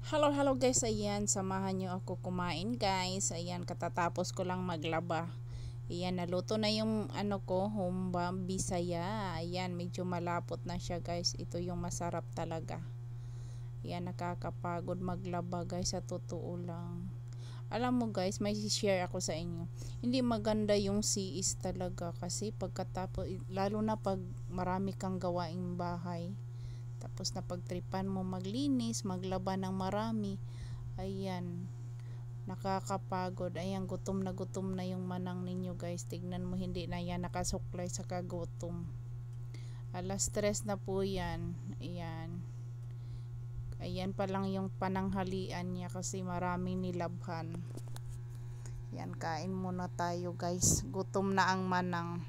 Hello guys, ayan, samahan nyo ako kumain guys. Ayan, katatapos ko lang maglaba. Ayan, naluto na yung humba bisaya. Ayan, medyo malapot na siya guys. Ito yung masarap talaga. Ayan, nakakapagod maglaba guys, sa totoo lang. Alam mo guys, may share ako sa inyo. Hindi maganda yung CIS talaga kasi pagkatapos, lalo na pag marami kang gawaing bahay. Tapos napagtripan mo maglinis, maglaba ng marami. Ayan, nakakapagod. Ayan, gutom na yung manang ninyo guys. Tignan mo, hindi na yan nakasuklay sa kagutom. Alas 3 na po yan. Ayan. Ayan pa lang yung pananghalian niya kasi maraming nilabhan. Ayan, kain muna tayo guys. Gutom na ang manang.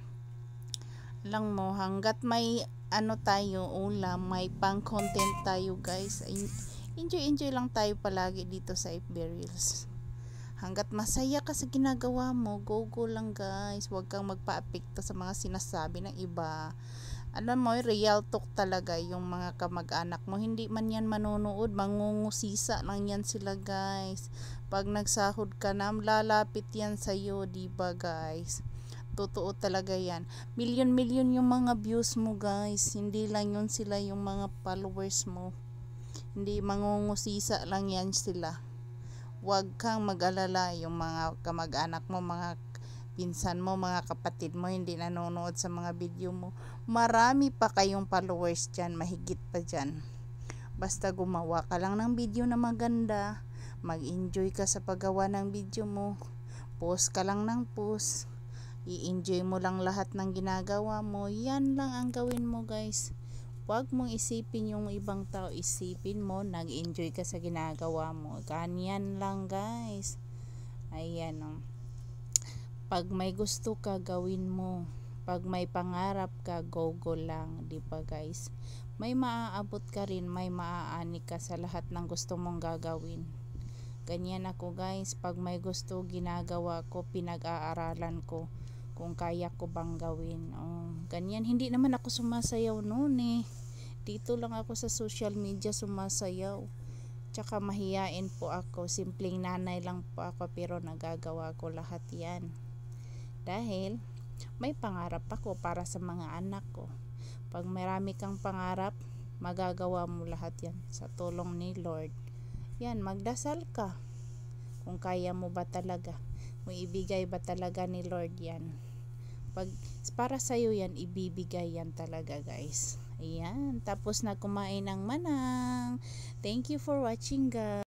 Lang mo, hanggat may tayo ulam, may pang content tayo guys. Enjoy lang tayo palagi dito sa FB Reels. Hanggat masaya ka sa ginagawa mo, go lang guys. Huwag kang magpa-apekto sa mga sinasabi ng iba. Alam mo, real talk talaga yung mga kamag-anak mo. Hindi man yan manonood, mangungusisa lang yan sila guys. Pag nagsahod ka na, lalapit yan sa'yo, diba guys? Totoo talaga yan. Milyon yung mga views mo guys. Hindi lang yun sila yung mga followers mo. Hindi, mangungusisa lang yan sila. Huwag kang mag-alala yung mga kamag-anak mo, mga pinsan mo, mga kapatid mo, hindi nanonood sa mga video mo. Marami pa kayong followers dyan, mahigit pa dyan. Basta gumawa ka lang ng video na maganda. Mag-enjoy ka sa paggawa ng video mo. Post ka lang ng post. I-enjoy mo lang lahat ng ginagawa mo. Yan lang ang gawin mo guys. Huwag mong isipin yung ibang tao. Isipin mo, nag-enjoy ka sa ginagawa mo. Ganyan lang guys. Ayan o. Pag may gusto ka, gawin mo. Pag may pangarap ka, go lang. Diba guys? May maaabot ka rin. May maaani ka sa lahat ng gusto mong gagawin. Ganyan ako guys. Pag may gusto, ginagawa ko, pinag-aaralan ko kung kaya ko bang gawin. Ganyan. Hindi naman ako sumasayaw noon eh. Dito lang ako sa social media sumasayaw. Tsaka mahiyain po ako. Simpleng nanay lang po ako, pero nagagawa ko lahat yan. Dahil may pangarap ako para sa mga anak ko. Pag marami kang pangarap, magagawa mo lahat yan sa tulong ni Lord. Yan, magdasal ka. Kung kaya mo ba talaga. Kung ibigay ba talaga ni Lord yan. Pag para sa'yo yan, ibibigay yan talaga guys. Ayan, tapos na kumain ng manang. Thank you for watching guys.